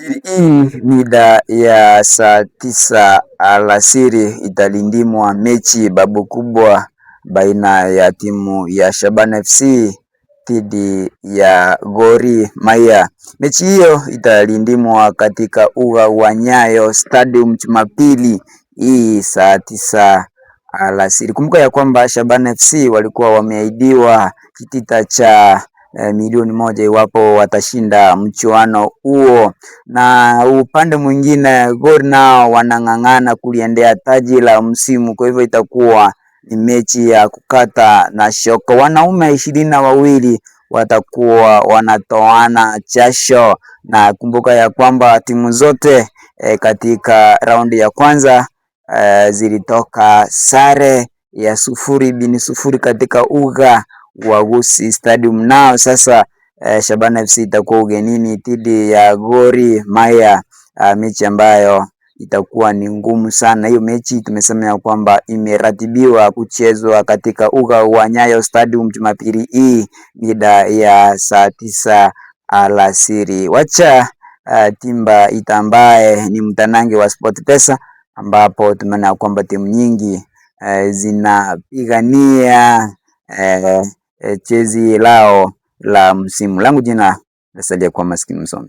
Hii mida ya saa 9 alasiri italindimwa mechi babu kubwa baina ya timu ya Shabana FC dhidi ya Gor Mahia. Mechi hiyo italindimwa katika uga wa Nyayo Stadium Jumapili hii saa 9 alasiri. Kumbuka ya kwamba Shabana FC walikuwa wameahidiwa kitita cha milioni 1 iwapo watashinda mchuano huo, na upande mwingine Gor nao wanang'ang'ana kuliendea taji la msimu. Kwa hivyo itakuwa ni mechi ya kukata na shoka. Wanaume 22 watakuwa wanatoana jasho, na kumbuka ya kwamba timu zote katika raundi ya kwanza zilitoka sare ya 0-0 katika uga wa Gusii Stadium. Nao sasa Shabana FC itakuwa ugenini dhidi ya Gor Mahia, mechi ambayo itakuwa ni ngumu sana. Hiyo mechi tumesema ya kwamba imeratibiwa kuchezwa katika uga wa Nyayo Stadium Jumapili hii mida ya saa 9 alasiri. Wacha timba itambaye ni mtanange wa SportPesa, ambapo tumeona kwamba timu nyingi zinapigania jezi lao la msimu. Langu jina nasalia kwa Maskini Msome.